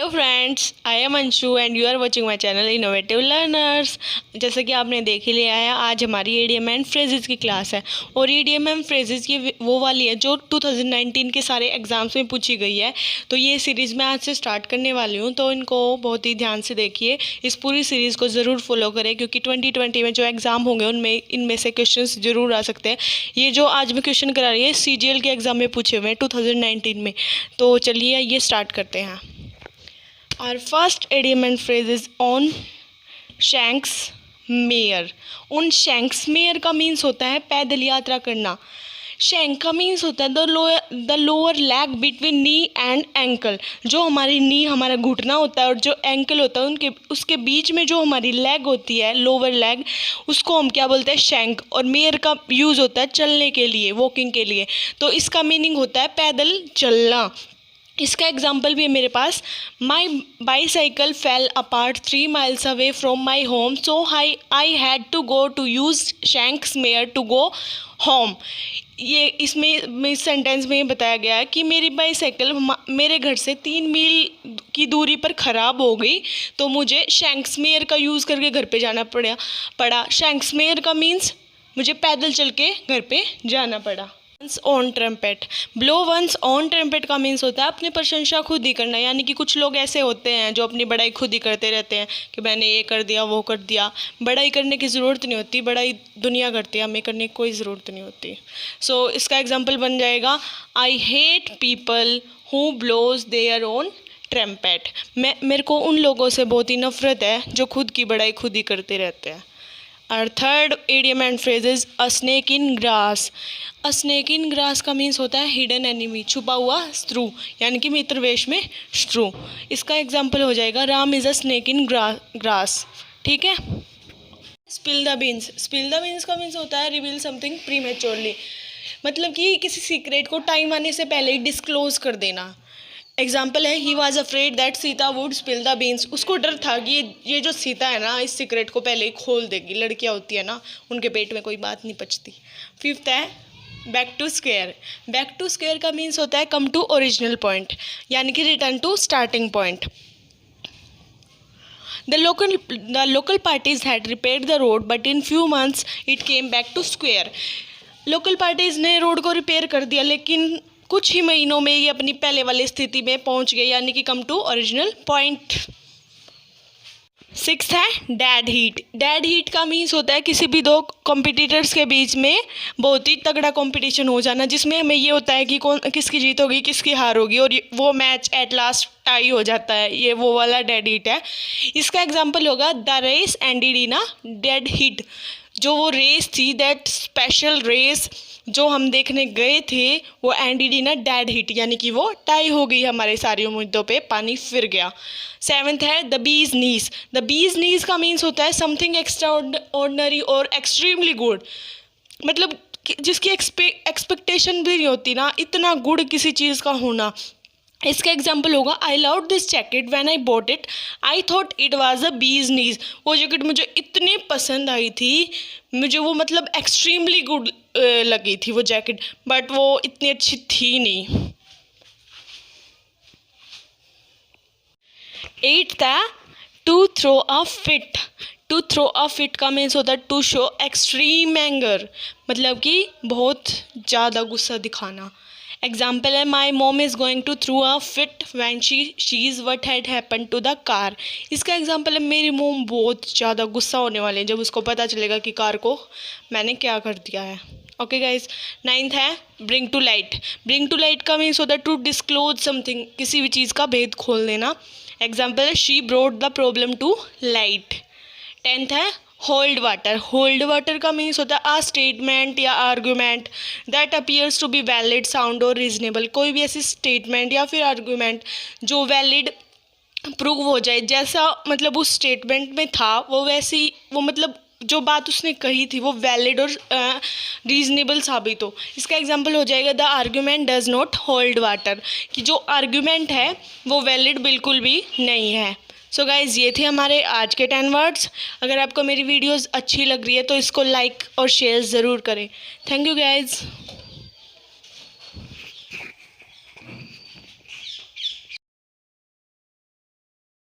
Hello friends, I am Anshu and you are watching my channel innovative learners. जैसे कि आपने देख ही लिया है, आज हमारी ईडीएम एंड फ्रेजेस की क्लास है और ईडीएम एंड फ्रेजेस ये वो वाली है जो 2019 के सारे एग्जाम्स में पूछी गई है। तो ये सीरीज़ मैं आज से स्टार्ट करने वाली हूँ, तो इनको बहुत ही ध्यान से देखिए। इस पूरी सीरीज़ को ज़रूर फॉलो करें क्योंकि 2020 में जो एग्ज़ाम होंगे उनमें इनमें से क्वेश्चन ज़रूर आ सकते हैं। ये जो आज मैं क्वेश्चन करा रही है CGL के एग्ज़ाम में पूछे हुए हैं 2019 में। तो चलिए ये स्टार्ट करते हैं। Our first idiom and phrase is on Shanksmere। on Shanksmere का मीन्स होता है पैदल यात्रा करना। शैंक का मीन्स होता है the lower lag between knee and ankle. जो हमारी नी हमारा घुटना होता है और जो एंकल होता है उनके उसके बीच में जो हमारी लेग होती है, लोअर लेग, उसको हम क्या बोलते हैं? शैंक। और मेयर का यूज़ होता है चलने के लिए, वॉकिंग के लिए। तो इसका मीनिंग होता है पैदल चलना। इसका एग्जाम्पल भी है मेरे पास। My bicycle fell apart 3 miles away from my home, so I had to go to use shanks' mare to go home. ये इसमें इस सेंटेंस में ये बताया गया है कि मेरी बाईसाइकिल मेरे घर से 3 मील की दूरी पर ख़राब हो गई, तो मुझे शैंक्समेयर का यूज़ करके घर पे जाना पड़ा। शैंक्समेयर का मीन्स मुझे पैदल चल के घर पे जाना पड़ा। One's own trumpet, blow one's own trumpet का मीन्स होता है अपनी प्रशंसा खुद ही करना। यानी कि कुछ लोग ऐसे होते हैं जो अपनी बड़ाई खुद ही करते रहते हैं कि मैंने ये कर दिया, वो कर दिया। बड़ाई करने की ज़रूरत नहीं होती, बड़ाई दुनिया करती है, हमें करने की कोई ज़रूरत नहीं होती। सो इसका एग्जाम्पल बन जाएगा, I hate people who blows their own trumpet. मेरे को उन लोगों से बहुत ही नफरत है जो खुद की बड़ाई खुद ही करते रहते हैं। और third idiom and phrase is a snake in grass. A snake in grass का मीन्स होता है हिडन एनिमी, छुपा हुआ शत्रु, यानी कि मित्र वेश में शत्रु। इसका एग्जाम्पल हो जाएगा, Ram is a snake in grass. ठीक है। Spill the beans. Spill the beans का मीन्स होता है रिवील समथिंग प्रीमेच्योरली, मतलब कि किसी सीक्रेट को टाइम आने से पहले ही डिस्क्लोज कर देना। एग्जाम्पल है, he was afraid that Sita would spill the beans. उसको डर था कि ये जो सीता है ना, इस सीक्रेट को पहले ही खोल देगी। लड़कियां होती है ना, उनके पेट में कोई बात नहीं पचती। फिफ्थ है back to square. Back to square का मीन्स होता है कम टू ओरिजिनल पॉइंट, यानी कि return to starting point. The local parties had repaired the road, but in few months it came back to square। Local parties ने road को repair कर दिया, लेकिन कुछ ही महीनों में ये अपनी पहले वाली स्थिति में पहुंच गए, यानी कि come to original point. Sixth है डेड हीट। डेड हीट का मीन्स होता है किसी भी दो कॉम्पिटिटर्स के बीच में बहुत ही तगड़ा कंपटीशन हो जाना, जिसमें हमें ये होता है कि कौन किसकी जीत होगी, किसकी हार होगी, और वो मैच एट लास्ट टाई हो जाता है। ये वो वाला डेड हीट है। इसका एग्जाम्पल होगा, the race ended in a dead heat. जो वो रेस थी, दैट स्पेशल रेस जो हम देखने गए थे, वो ended in a dead heat, यानी कि वो टाई हो गई, हमारे सारे मुद्दों पे पानी फिर गया। सेवन्थ है the bees knees. The bees नीज का मीन्स होता है समथिंग एक्स्ट्रा ऑर्डिनरी और एक्सट्रीमली गुड, मतलब जिसकी एक्सपेक्टेशन भी नहीं होती ना, इतना गुड किसी चीज़ का होना। इसका एग्जाम्पल होगा, I love this jacket when I bought it, I thought it was a बीज नीज। वो जैकेट मुझे इतनी पसंद आई थी, मुझे वो मतलब एक्सट्रीमली गुड लगी थी वो जैकेट, बट वो इतनी अच्छी थी नहीं। एट था to throw a fit. To throw a fit का मीन्स होता है टू शो एक्सट्रीम एंगर, मतलब कि बहुत ज़्यादा गुस्सा दिखाना। एग्जाम्पल है, my mom is going to through a fit when she's what had happen to the car. इसका एग्जाम्पल है, मेरी मोम बहुत ज़्यादा गुस्सा होने वाले हैं जब उसको पता चलेगा कि कार को मैंने क्या कर दिया है। Okay guys. नाइन्थ है bring to light. Bring to light का मीन्स होता है टू डिस्क्लोज समथिंग, किसी भी चीज़ का भेद खोल देना। एग्जाम्पल है, she brought the problem to light. Tenth है होल्ड वाटर। होल्ड वाटर का मीन्स होता है आ स्टेटमेंट या argument that appears to be valid, sound और रीजनेबल। कोई भी ऐसी स्टेटमेंट या फिर आर्गूमेंट जो वैलिड प्रूव हो जाए, जैसा मतलब उस स्टेटमेंट में था वो वैसी, वो मतलब जो बात उसने कही थी वो वैलिड और रीजनेबल साबित हो। इसका एग्जांपल हो जाएगा, the argument does not hold water, कि जो आर्गूमेंट है वो वैलिड बिल्कुल भी नहीं है। सो गाइज़, ये थे हमारे आज के 10 वर्ड्स। अगर आपको मेरी वीडियोस अच्छी लग रही है तो इसको लाइक और शेयर ज़रूर करें। Thank you guys.